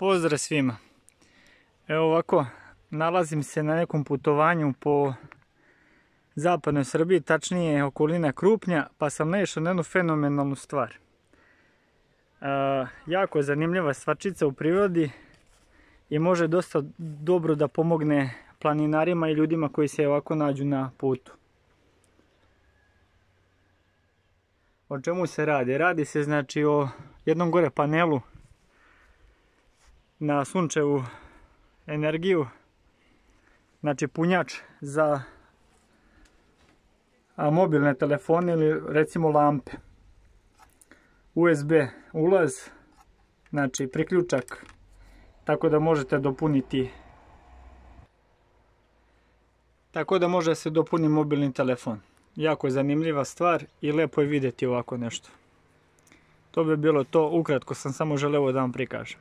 Pozdrav svima. Evo ovako, nalazim se na nekom putovanju po zapadnoj Srbiji, tačnije okolina Krupnja, pa sam naišao na jednu fenomenalnu stvar. Jako je zanimljiva stvarčica u prirodi i može dosta dobro da pomogne planinarima i ljudima koji se ovako nađu na putu. O čemu se radi? Radi se znači o jednom gore panelu na sunčevu energiju, znači punjač za mobilne telefone ili recimo lampe. USB ulaz, znači priključak, tako da možete dopuniti, tako da može se dopuni mobilni telefon. Jako je zanimljiva stvar i lepo je vidjeti ovako nešto. To bi bilo to, ukratko sam samo želeo da vam prikažem.